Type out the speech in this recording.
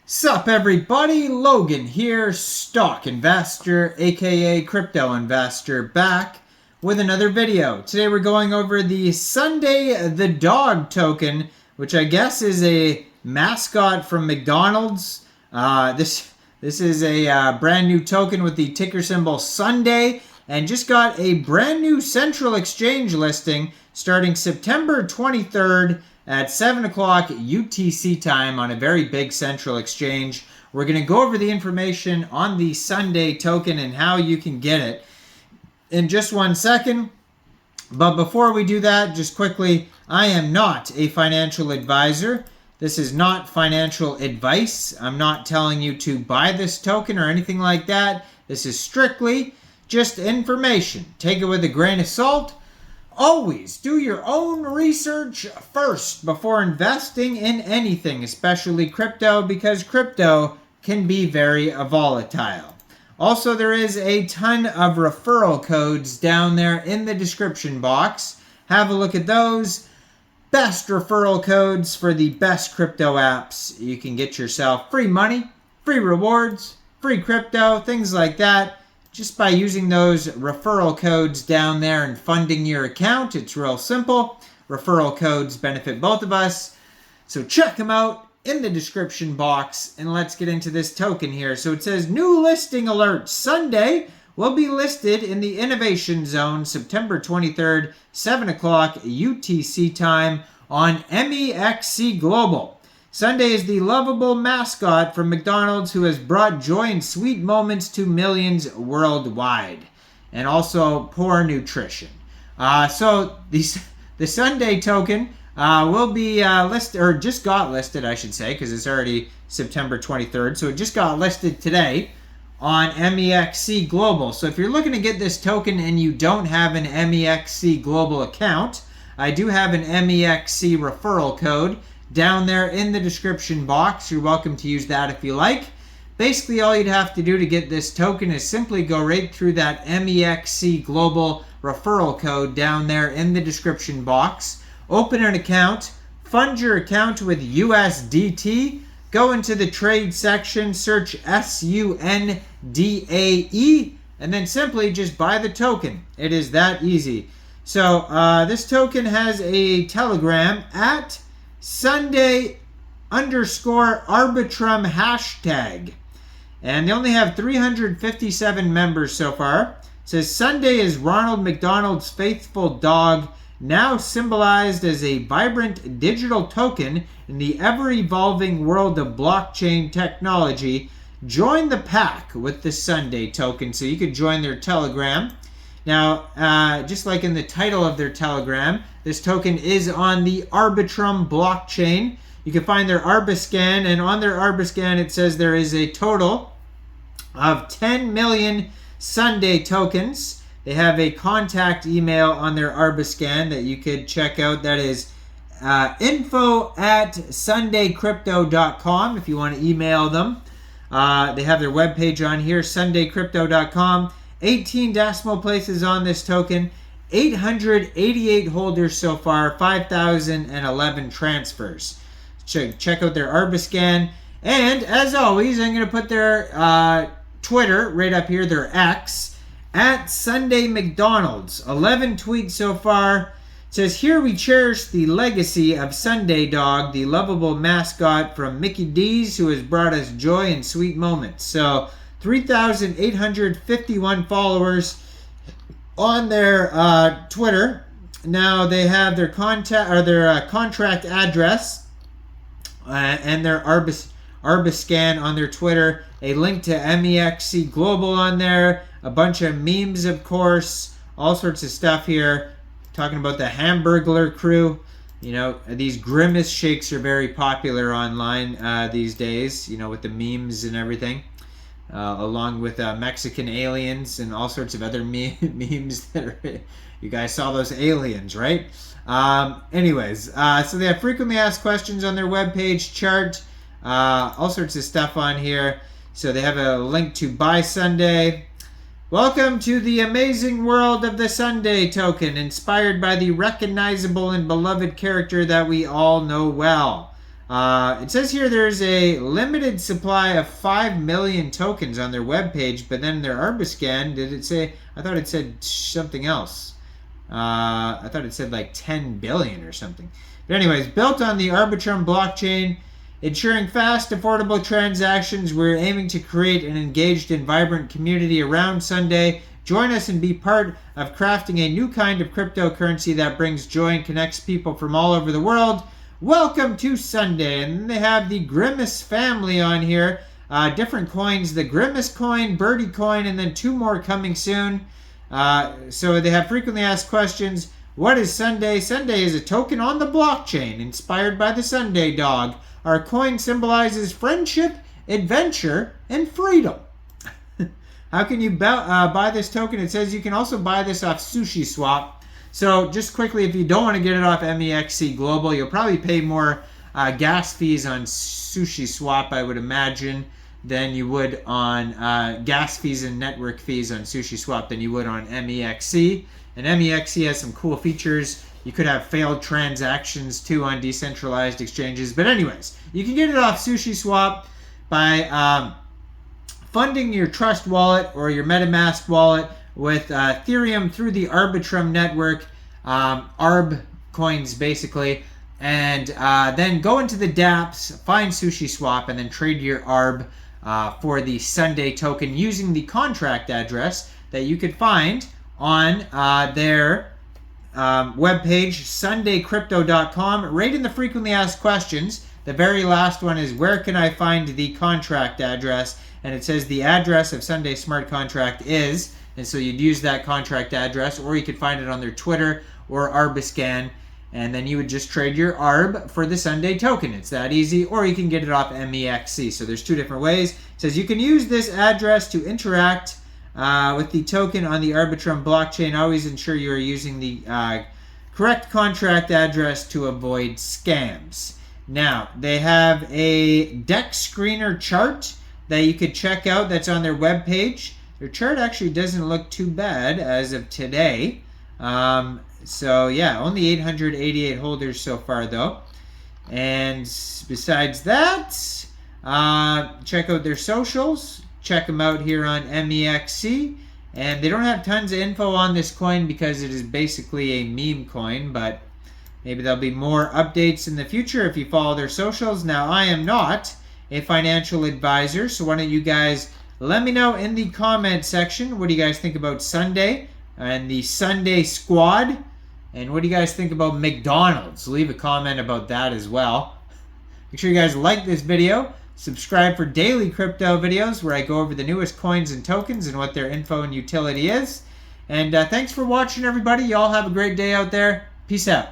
Sup everybody, Logan here, stock investor aka crypto investor, back with another video. Today we're going over the Sundae the dog token, which I guess is a mascot from McDonald's. This is a brand new token with the ticker symbol Sundae, and just got a brand new central exchange listing starting September 23rd at 7 o'clock UTC time on a very big central exchange. We're going to go over the information on the Sundae token and how you can get it in just 1 second. But before we do that, just quickly, I am not a financial advisor. This is not financial advice. I'm not telling you to buy this token or anything like that. This is strictly just information. Take it with a grain of salt. Always do your own research first before investing in anything, especially crypto, because crypto can be very volatile. Also, there is a ton of referral codes down there in the description box. Have a look at those. Best referral codes for the best crypto apps. You can get yourself free money, free rewards, free crypto, things like that, just by using those referral codes down there and funding your account. It's real simple. Referral codes benefit both of us. So check them out in the description box, and let's get into this token here. So it says, new listing alert. Sundae will be listed in the Innovation Zone September 23rd, 7 o'clock UTC time on Mexc Global. Sundae is the lovable mascot from McDonald's who has brought joy and sweet moments to millions worldwide, and also poor nutrition. So the Sundae token will be listed, or just got listed, I should say, because it's already September 23rd. So it just got listed today on Mexc Global. So if you're looking to get this token and you don't have an Mexc Global account, I do have an Mexc referral code down there in the description box. You're welcome to use that if you like. Basically, all you'd have to do to get this token is simply go right through that Mexc Global referral code down there in the description box. Open an account, fund your account with USDT, go into the trade section, search SUNDAE, and then simply just buy the token. It is that easy. So this token has a Telegram at Sundae _Arbitrum hashtag. And they only have 357 members so far. It says Sundae is Ronald McDonald's faithful dog, now symbolized as a vibrant digital token in the ever-evolving world of blockchain technology. Join the pack with the Sundae token. So you could join their Telegram. Now, just like in the title of their Telegram, this token is on the Arbitrum blockchain. You can find their Arbiscan, and on their Arbiscan it says there is a total of 10 million Sundae tokens. They have a contact email on their Arbiscan that you could check out. That is info@sundaecrypto.com if you want to email them. They have their webpage on here, sundaecrypto.com. 18 decimal places on this token, 888 holders so far, 5,011 transfers. Check out their Arbiscan. And as always, I'm going to put their Twitter right up here, their X, at Sundae McDonald's. 11 tweets so far. It says, here we cherish the legacy of Sundae Dog, the lovable mascot from Mickey D's who has brought us joy and sweet moments. So 3,851 followers on their Twitter. Now they have their contract address and their Arbiscan on their Twitter. A link to Mexc Global on there. A bunch of memes, of course. All sorts of stuff here. Talking about the Hamburglar crew. You know, these grimace shakes are very popular online these days. You know, with the memes and everything. Along with Mexican aliens and all sorts of other memes that are, you guys saw those aliens, right? Anyways, so they have frequently asked questions on their webpage, chart, all sorts of stuff on here. So they have a link to buy Sundae. Welcome to the amazing world of the Sundae token, inspired by the recognizable and beloved character that we all know well. It says here there's a limited supply of 5 million tokens on their webpage, but then their Arbiscan, did it say? I thought it said something else. I thought it said like 10 billion or something. But anyways, built on the Arbitrum blockchain, ensuring fast, affordable transactions, we're aiming to create an engaged and vibrant community around Sundae. Join us and be part of crafting a new kind of cryptocurrency that brings joy and connects people from all over the world. Welcome to Sundae. And they have the Grimace family on here. Different coins, the Grimace coin, Birdie coin, and then 2 more coming soon. So they have frequently asked questions. What is Sundae? Sundae is a token on the blockchain inspired by the Sundae dog. Our coin symbolizes friendship, adventure, and freedom. How can you buy this token? It says you can also buy this off Sushi Swap. So just quickly, if you don't want to get it off Mexc Global, you'll probably pay more gas fees on Sushi Swap, I would imagine, than you would on gas fees and network fees on Sushi Swap than you would on Mexc. And Mexc has some cool features. You could have failed transactions too on decentralized exchanges. But anyways, you can get it off Sushi Swap by funding your Trust wallet or your MetaMask wallet with Ethereum through the Arbitrum network, ARB coins basically, and then go into the dApps, find Sushi Swap, and then trade your ARB for the Sundae token using the contract address that you could find on their webpage, sundaecrypto.com. Right in the frequently asked questions, the very last one is, where can I find the contract address? And it says the address of Sundae smart contract is, and so you'd use that contract address, or you could find it on their Twitter or Arbiscan, and then you would just trade your ARB for the Sundae token. It's that easy, or you can get it off Mexc. So there's 2 different ways. It says you can use this address to interact with the token on the Arbitrum blockchain. Always ensure you are using the correct contract address to avoid scams. Now, they have a deck screener chart that you could check out that's on their webpage. Their chart actually doesn't look too bad as of today. So yeah, only 888 holders so far though. And besides that, check out their socials. Check them out here on Mexc. And they don't have tons of info on this coin because it is basically a meme coin, but maybe there'll be more updates in the future if you follow their socials. Now, I am not a financial advisor, so why don't you guys let me know in the comment section, what do you guys think about Sundae and the Sundae squad? And what do you guys think about McDonald's? Leave a comment about that as well. Make sure you guys like this video. Subscribe for daily crypto videos where I go over the newest coins and tokens and what their info and utility is. And thanks for watching, everybody. Y'all have a great day out there. Peace out.